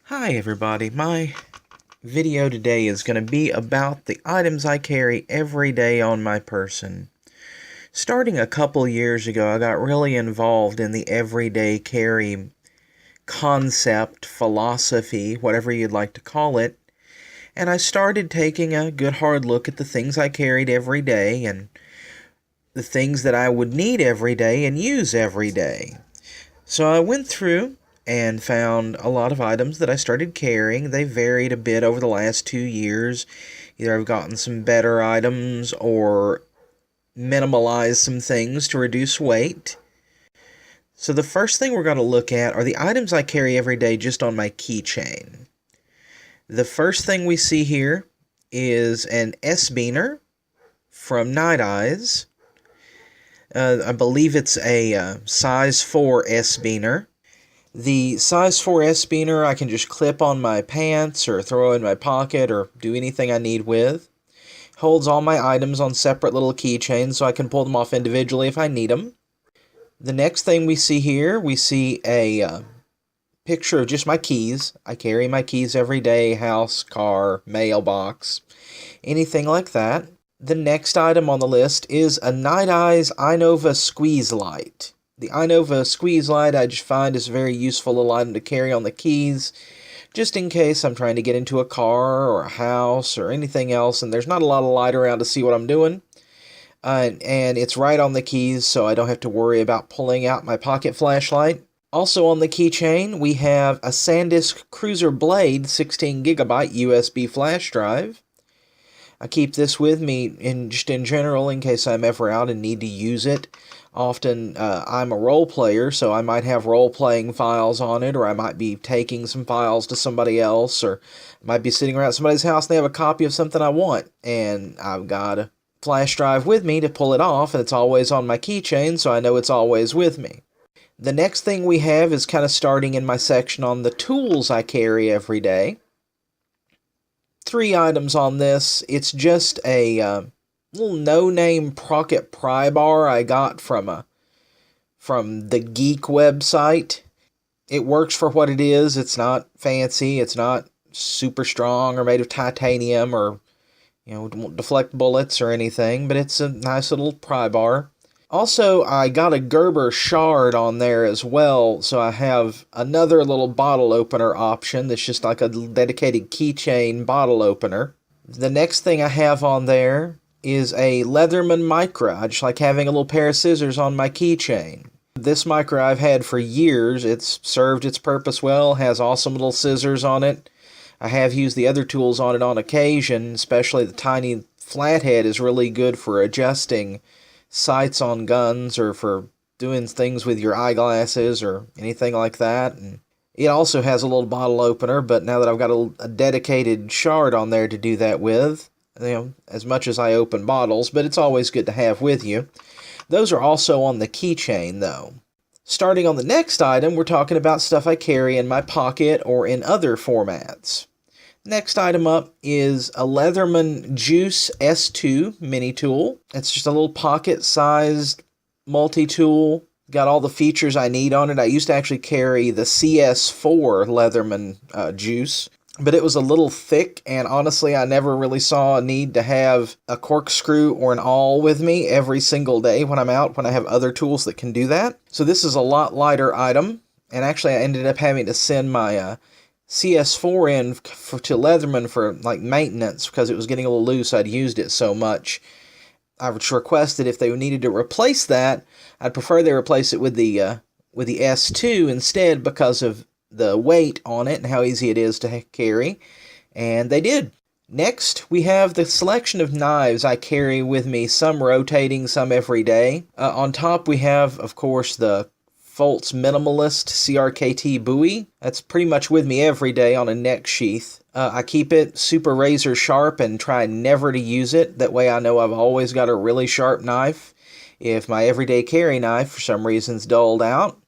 Hi everybody, my video today is going to be about the items I carry every day on my person. Starting a couple years ago, I got really involved in the everyday carry concept, philosophy, whatever you'd like to call it, and I started taking a good hard look at the things I carried every day and the things that I would need every day and use every day. So I went through and found a lot of items that I started carrying. They varied a bit over the last 2 years. Either I've gotten some better items or minimalized some things to reduce weight. So the first thing we're going to look at are the items I carry every day just on my keychain. The first thing we see here is an S-Beaner from Night Eyes. I believe it's a size 4 S-Beaner. The size 4 S-Beaner I can just clip on my pants or throw in my pocket or do anything I need with. Holds all my items on separate little keychains so I can pull them off individually if I need them. The next thing we see here, we see a picture of just my keys. I carry my keys every day, house, car, mailbox, anything like that. The next item on the list is a Night Eyes Innova Squeeze Light. The Innova Squeeze Light I just find is a very useful little item to carry on the keys, just in case I'm trying to get into a car or a house or anything else, and there's not a lot of light around to see what I'm doing. And it's right on the keys, so I don't have to worry about pulling out my pocket flashlight. Also on the keychain, we have a SanDisk Cruiser Blade 16GB USB flash drive. I keep this with me in general in case I'm ever out and need to use it. Often I'm a role player, so I might have role-playing files on it, or I might be taking some files to somebody else, or I might be sitting around somebody's house and they have a copy of something I want, and I've got a flash drive with me to pull it off, and it's always on my keychain, so I know it's always with me. The next thing we have is kind of starting in my section on the tools I carry every day. 3 items on this. It's just a little no-name pocket pry bar I got from the Geek website. It works for what it is. It's not fancy. It's not super strong or made of titanium or, won't deflect bullets or anything, but it's a nice little pry bar. Also, I got a Gerber shard on there as well, so I have another little bottle opener option that's just like a dedicated keychain bottle opener. The next thing I have on there is a Leatherman Micra. I just like having a little pair of scissors on my keychain. This Micra I've had for years. It's served its purpose well, has awesome little scissors on it. I have used the other tools on it on occasion, especially the tiny flathead is really good for adjusting sights on guns or for doing things with your eyeglasses or anything like that. And it also has a little bottle opener, but now that I've got a dedicated shard on there to do that with, as much as I open bottles, but it's always good to have with you. Those are also on the keychain, though. Starting on the next item, we're talking about stuff I carry in my pocket or in other formats. Next item up is a Leatherman Juice S2 mini tool. It's just a little pocket-sized multi-tool. Got all the features I need on it. I used to actually carry the CS4 Leatherman Juice, but it was a little thick, and honestly, I never really saw a need to have a corkscrew or an awl with me every single day when I'm out, when I have other tools that can do that. So this is a lot lighter item, and actually I ended up having to send my CS4 in to Leatherman for like maintenance because it was getting a little loose. I'd used it so much. I requested if they needed to replace that, I'd prefer they replace it with the S2 instead because of the weight on it and how easy it is to carry, and they did. Next, we have the selection of knives I carry with me, some rotating, some every day. On top, we have, of course, the Foltz Minimalist CRKT Bowie. That's pretty much with me every day on a neck sheath. I keep it super razor sharp and try never to use it. That way I know I've always got a really sharp knife. If my everyday carry knife for some reason is dulled out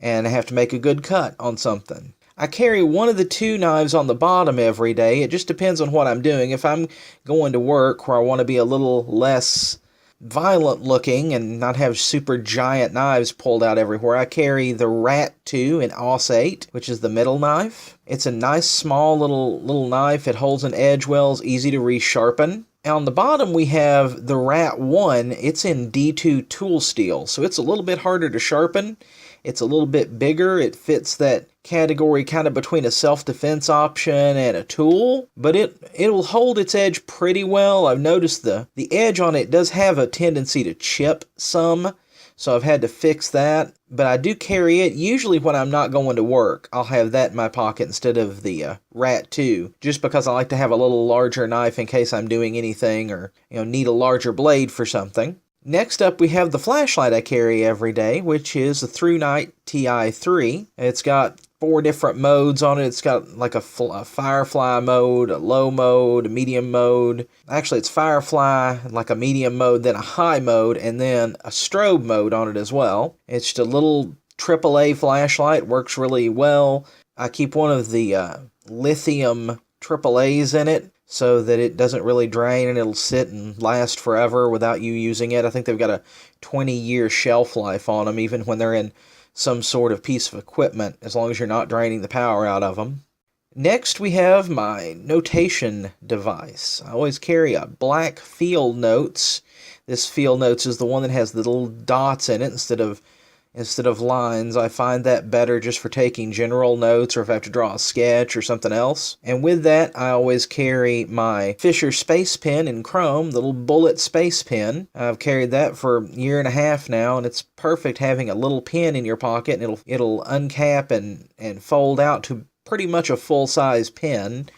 and I have to make a good cut on something. I carry one of the 2 knives on the bottom every day. It just depends on what I'm doing. If I'm going to work where I want to be a little less violent looking and not have super giant knives pulled out everywhere, I carry the Rat 2 in Aus 8, which is the middle knife. It's a nice small little knife. It holds an edge well, it's easy to resharpen. On the bottom we have the Rat 1. It's in D2 tool steel, so it's a little bit harder to sharpen. It's a little bit bigger. It fits that category kind of between a self-defense option and a tool, but it'll hold its edge pretty well. I've noticed the edge on it does have a tendency to chip some, so I've had to fix that. But I do carry it usually when I'm not going to work. I'll have that in my pocket instead of the Rat 2, just because I like to have a little larger knife in case I'm doing anything or need a larger blade for something. Next up, we have the flashlight I carry every day, which is the ThruNite Ti3. It's got 4 different modes on it. It's got like a firefly mode, a low mode, a medium mode. Actually, it's firefly, like a medium mode, then a high mode, and then a strobe mode on it as well. It's just a little AAA flashlight, works really well. I keep one of the lithium AAAs in it, so that it doesn't really drain and it'll sit and last forever without you using it. I think they've got a 20-year shelf life on them, even when they're in some sort of piece of equipment, as long as you're not draining the power out of them. Next, we have my notation device. I always carry a black Field Notes. This Field Notes is the one that has the little dots in it instead of lines. I find that better just for taking general notes or if I have to draw a sketch or something else. And with that, I always carry my Fisher Space Pen in chrome, the little bullet space pen. I've carried that for a year and a half now, and it's perfect having a little pen in your pocket, and it'll uncap and fold out to pretty much a full-size pen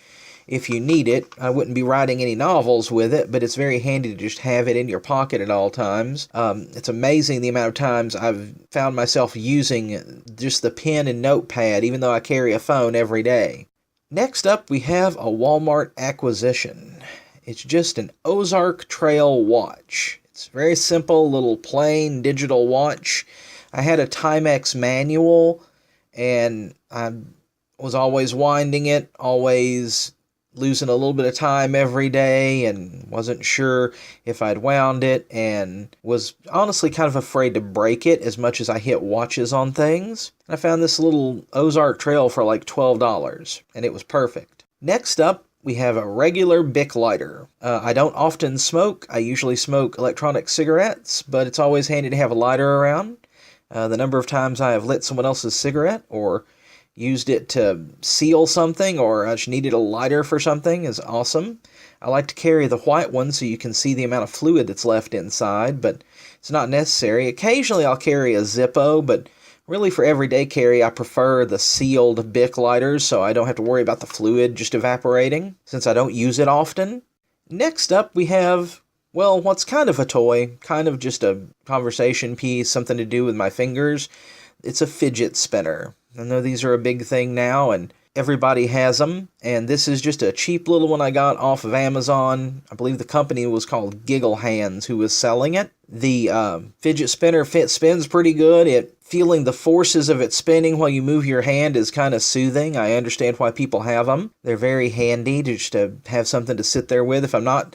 if you need it. I wouldn't be writing any novels with it, but it's very handy to just have it in your pocket at all times. It's amazing the amount of times I've found myself using just the pen and notepad, even though I carry a phone every day. Next up, we have a Walmart acquisition. It's just an Ozark Trail watch. It's very simple, little plain digital watch. I had a Timex manual, and I was always winding it, always losing a little bit of time every day, and wasn't sure if I'd wound it, and was honestly kind of afraid to break it as much as I hit watches on things. I found this little Ozark Trail for like $12, and it was perfect. Next up, we have a regular Bic lighter. I don't often smoke. I usually smoke electronic cigarettes, but it's always handy to have a lighter around. The number of times I have lit someone else's cigarette or used it to seal something, or I just needed a lighter for something, is awesome. I like to carry the white one so you can see the amount of fluid that's left inside, but it's not necessary. Occasionally I'll carry a Zippo, but really for everyday carry I prefer the sealed Bic lighters so I don't have to worry about the fluid just evaporating, since I don't use it often. Next up we have, well, what's kind of a toy, kind of just a conversation piece, something to do with my fingers. It's a fidget spinner. I know these are a big thing now, and everybody has them, and this is just a cheap little one I got off of Amazon. I believe the company was called Giggle Hands who was selling it. The fidget spinner spins pretty good. Feeling the forces of it spinning while you move your hand is kind of soothing. I understand why people have them. They're very handy just to have something to sit there with. If I'm not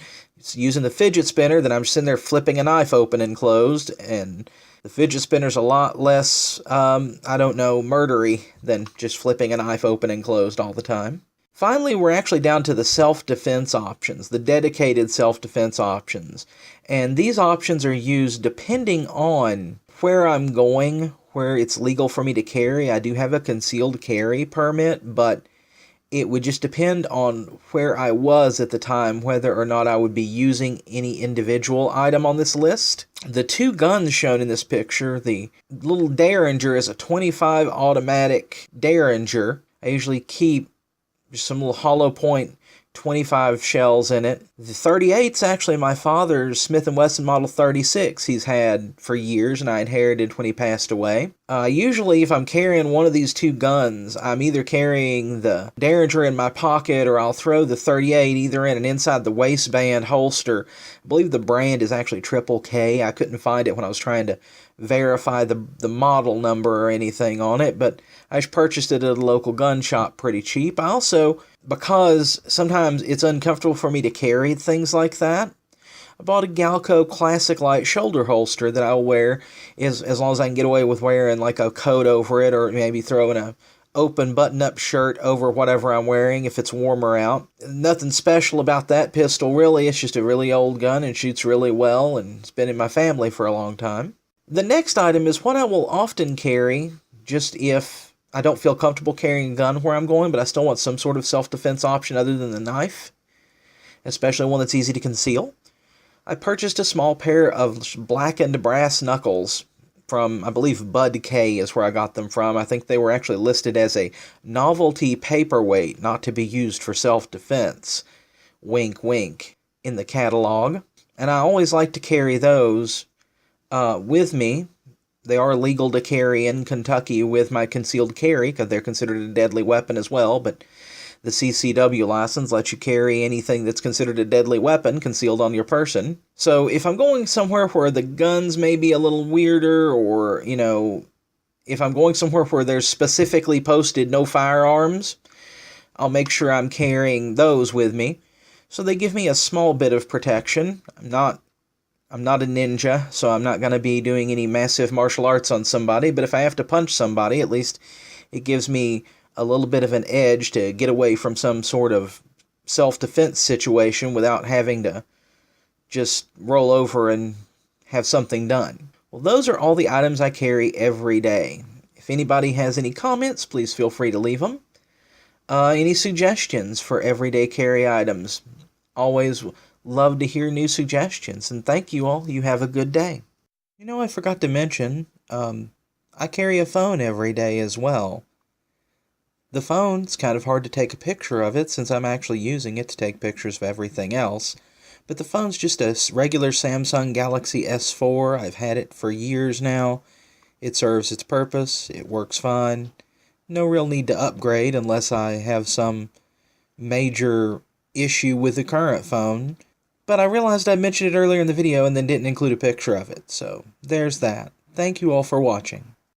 using the fidget spinner, then I'm just sitting there flipping a knife open and closed, and the fidget spinner's a lot less, murdery than just flipping a knife open and closed all the time. Finally, we're actually down to the self-defense options, the dedicated self-defense options. And these options are used depending on where I'm going, where it's legal for me to carry. I do have a concealed carry permit, but it would just depend on where I was at the time, whether or not I would be using any individual item on this list. The 2 guns shown in this picture, the little Derringer is a .25 automatic Derringer. I usually keep just some little hollow point .25 shells in it. The .38's actually my father's Smith & Wesson Model 36 he's had for years, and I inherited when he passed away. Usually, if I'm carrying one of these 2 guns, I'm either carrying the Derringer in my pocket, or I'll throw the .38 either in and inside the waistband holster. I believe the brand is actually Triple K. I couldn't find it when I was trying to verify the model number or anything on it, but I just purchased it at a local gun shop pretty cheap. I also, because sometimes it's uncomfortable for me to carry things like that, I bought a Galco Classic Light shoulder holster that I'll wear as long as I can get away with wearing like a coat over it, or maybe throwing a open button-up shirt over whatever I'm wearing if it's warmer out. Nothing special about that pistol, really. It's just a really old gun and shoots really well, and it's been in my family for a long time. The next item is what I will often carry, just if I don't feel comfortable carrying a gun where I'm going, but I still want some sort of self-defense option other than the knife, especially one that's easy to conceal. I purchased a small pair of blackened brass knuckles from, I believe, Bud K is where I got them from. I think they were actually listed as a novelty paperweight, not to be used for self-defense. Wink, wink, in the catalog. And I always like to carry those with me. They are legal to carry in Kentucky with my concealed carry, because they're considered a deadly weapon as well, but the CCW license lets you carry anything that's considered a deadly weapon concealed on your person. So if I'm going somewhere where the guns may be a little weirder, or, if I'm going somewhere where there's specifically posted no firearms, I'll make sure I'm carrying those with me. So they give me a small bit of protection. I'm not a ninja, so I'm not going to be doing any massive martial arts on somebody, but if I have to punch somebody, at least it gives me a little bit of an edge to get away from some sort of self-defense situation without having to just roll over and have something done. Well, those are all the items I carry every day. If anybody has any comments, please feel free to leave them. Any suggestions for everyday carry items? Always love to hear new suggestions, and thank you all. You have a good day. I forgot to mention, I carry a phone every day as well. The phone's kind of hard to take a picture of it since I'm actually using it to take pictures of everything else. But the phone's just a regular Samsung Galaxy S4. I've had it for years now. It serves its purpose. It works fine. No real need to upgrade unless I have some major issue with the current phone. But I realized I mentioned it earlier in the video and then didn't include a picture of it. So there's that. Thank you all for watching.